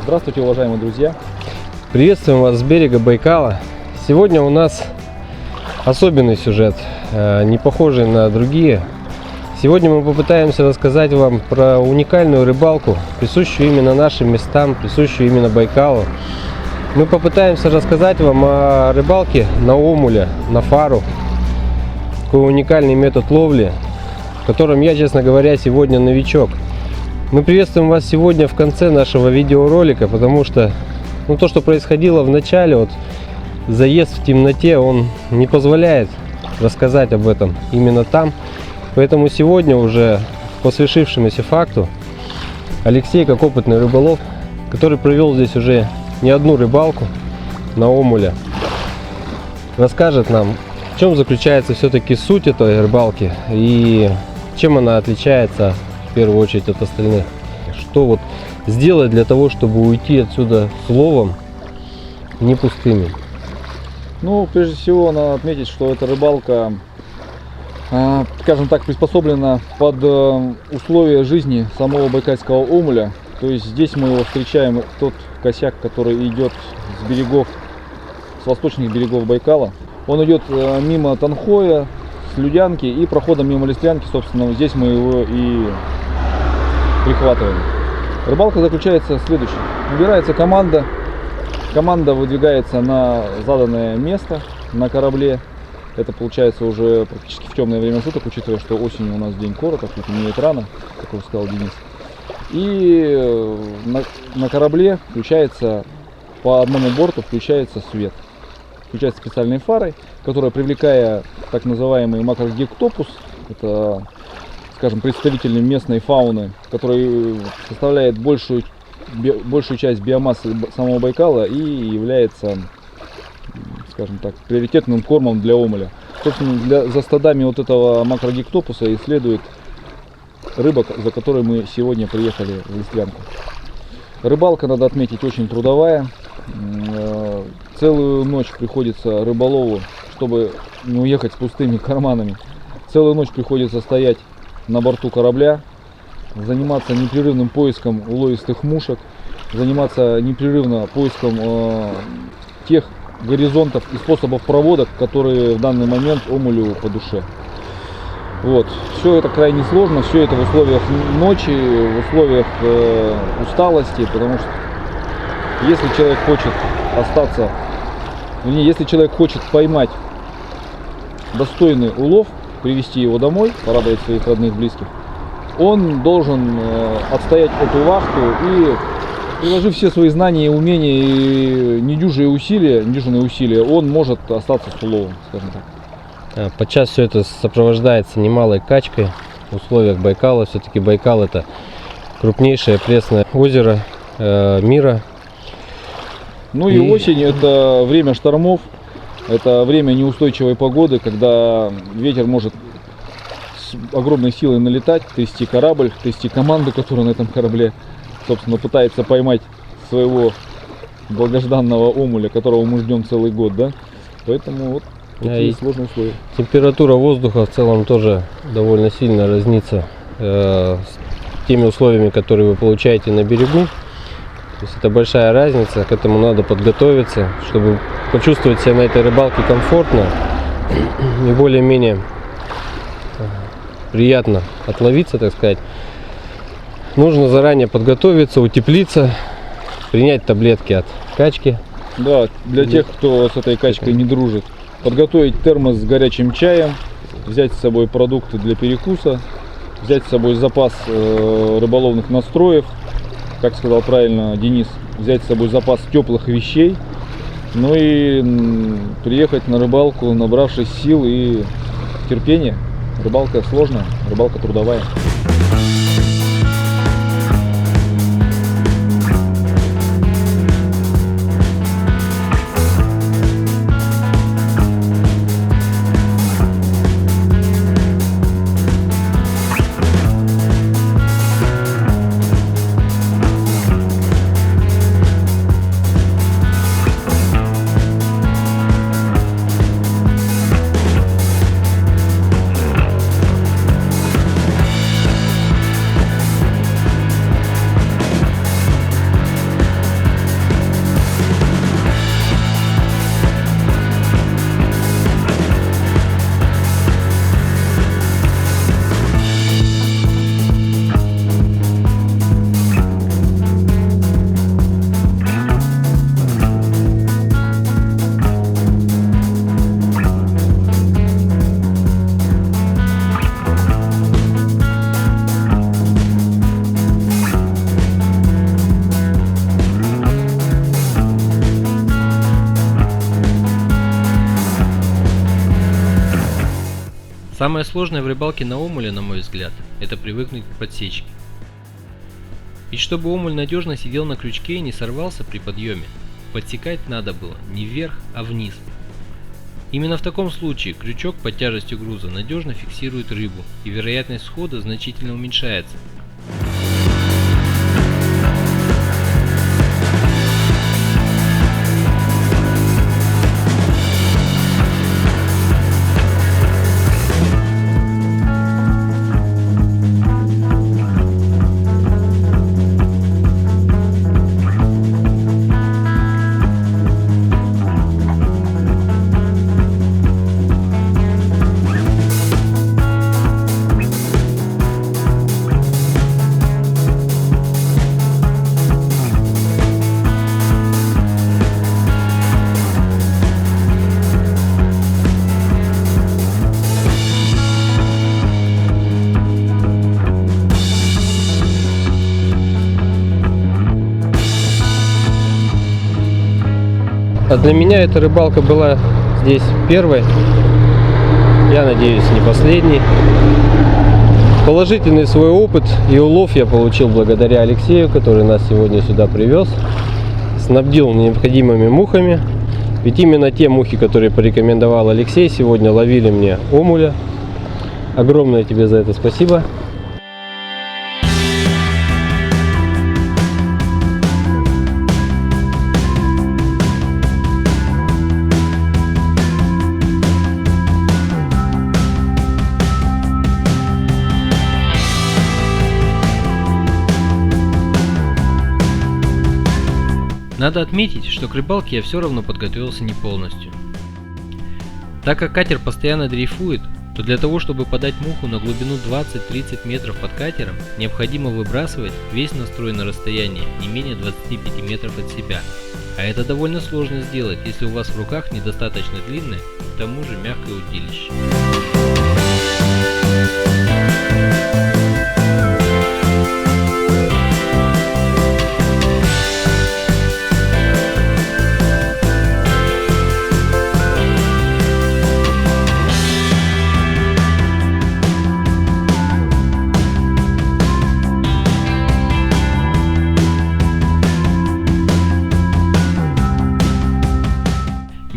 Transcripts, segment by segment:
Здравствуйте, уважаемые друзья! Приветствуем вас с берега Байкала. Сегодня у нас особенный сюжет, не похожий на другие. Сегодня мы попытаемся рассказать вам про уникальную рыбалку, присущую именно нашим местам, присущую именно Байкалу. Мы попытаемся рассказать вам о рыбалке на омуля, на фару. Такой уникальный метод ловли, в котором я, честно говоря, сегодня новичок. Мы приветствуем вас сегодня в конце нашего видеоролика, потому что то, что происходило в начале, заезд в темноте, он не позволяет рассказать об этом именно там. Поэтому сегодня уже по свершившемуся факту Алексей, как опытный рыболов, который провел здесь уже не одну рыбалку на омуля, расскажет нам, в чем заключается все-таки суть этой рыбалки и чем она отличается в первую очередь от остальных. Что сделать для того, чтобы уйти отсюда с ловом не пустыми. Прежде всего, надо отметить, что эта рыбалка, скажем так, приспособлена под условия жизни самого байкальского омуля. То есть здесь мы его встречаем, тот косяк, который идет с берегов, с восточных берегов Байкала. Он идет мимо Танхоя, Слюдянки и проходом мимо Листвянки, собственно, здесь мы его и прихватываем. Рыбалка заключается в следующем. Набирается команда выдвигается на заданное место на корабле. Это получается уже практически в темное время суток, учитывая, что осенью у нас день короток, и темнеет рано, как уже сказал Денис. И на корабле включается по одному борту включается свет. Включается специальной фарой, которая, привлекая так называемый макрогектопус, это, скажем, представитель местной фауны, который составляет большую часть биомассы самого Байкала и является, скажем так, приоритетным кормом для омуля. Собственно, за стадами этого макрогектопуса и следует рыба, за которой мы сегодня приехали в Листвянку. Рыбалка, надо отметить, очень трудовая. Целую ночь приходится рыболову, чтобы не уехать с пустыми карманами. Целую ночь приходится стоять на борту корабля, заниматься непрерывным поиском уловистых мушек, заниматься непрерывно поиском тех горизонтов и способов проводок, которые в данный момент омулю по душе. Все это крайне сложно, все это в условиях ночи, в условиях усталости, потому что если человек хочет остаться, если человек хочет поймать достойный улов, привести его домой, порадовать своих родных, близких, он должен отстоять эту вахту и, приложив все свои знания и умения и недюжинные усилия, он может остаться с уловом, скажем так. Подчас все это сопровождается немалой качкой в условиях Байкала. Все-таки Байкал — это крупнейшее пресное озеро мира. И осень — это время штормов, это время неустойчивой погоды, когда ветер может с огромной силой налетать, трясти корабль, трясти команду, которая на этом корабле, собственно, пытается поймать своего долгожданного омуля, которого мы ждем целый год, да? Поэтому такие сложные условия. Температура воздуха в целом тоже довольно сильно разнится с теми условиями, которые вы получаете на берегу. То есть это большая разница, к этому надо подготовиться, чтобы почувствовать себя на этой рыбалке комфортно и более-менее приятно отловиться, так сказать. Нужно заранее подготовиться, утеплиться, принять таблетки от качки. Да, для тех, кто с этой качкой не дружит. Подготовить термос с горячим чаем, взять с собой продукты для перекуса, взять с собой запас рыболовных настроев, как сказал правильно Денис, взять с собой запас теплых вещей, и приехать на рыбалку, набравшись сил и терпения. Рыбалка сложная, рыбалка трудовая. Самое сложное в рыбалке на омуле, на мой взгляд, это привыкнуть к подсечке. Ведь чтобы омуль надежно сидел на крючке и не сорвался при подъеме, подсекать надо было не вверх, а вниз. Именно в таком случае крючок под тяжестью груза надежно фиксирует рыбу, и вероятность схода значительно уменьшается. А для меня эта рыбалка была здесь первой, я надеюсь, не последней. Положительный свой опыт и улов я получил благодаря Алексею, который нас сегодня сюда привез, снабдил необходимыми мухами. Ведь именно те мухи, которые порекомендовал Алексей, сегодня ловили мне омуля. Огромное тебе за это спасибо. Надо отметить, что к рыбалке я все равно подготовился не полностью. Так как катер постоянно дрейфует, то для того, чтобы подать муху на глубину 20-30 метров под катером, необходимо выбрасывать весь настрой на расстояние не менее 25 метров от себя. А это довольно сложно сделать, если у вас в руках недостаточно длинное, к тому же мягкое удилище.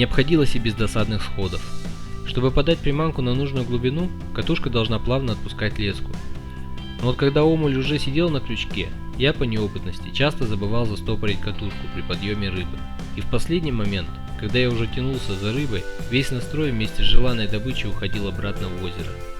Не обходилось и без досадных сходов. Чтобы подать приманку на нужную глубину, катушка должна плавно отпускать леску. Но вот когда омуль уже сидел на крючке, я по неопытности часто забывал застопорить катушку при подъеме рыбы. И в последний момент, когда я уже тянулся за рыбой, весь настрой вместе с желанной добычей уходил обратно в озеро.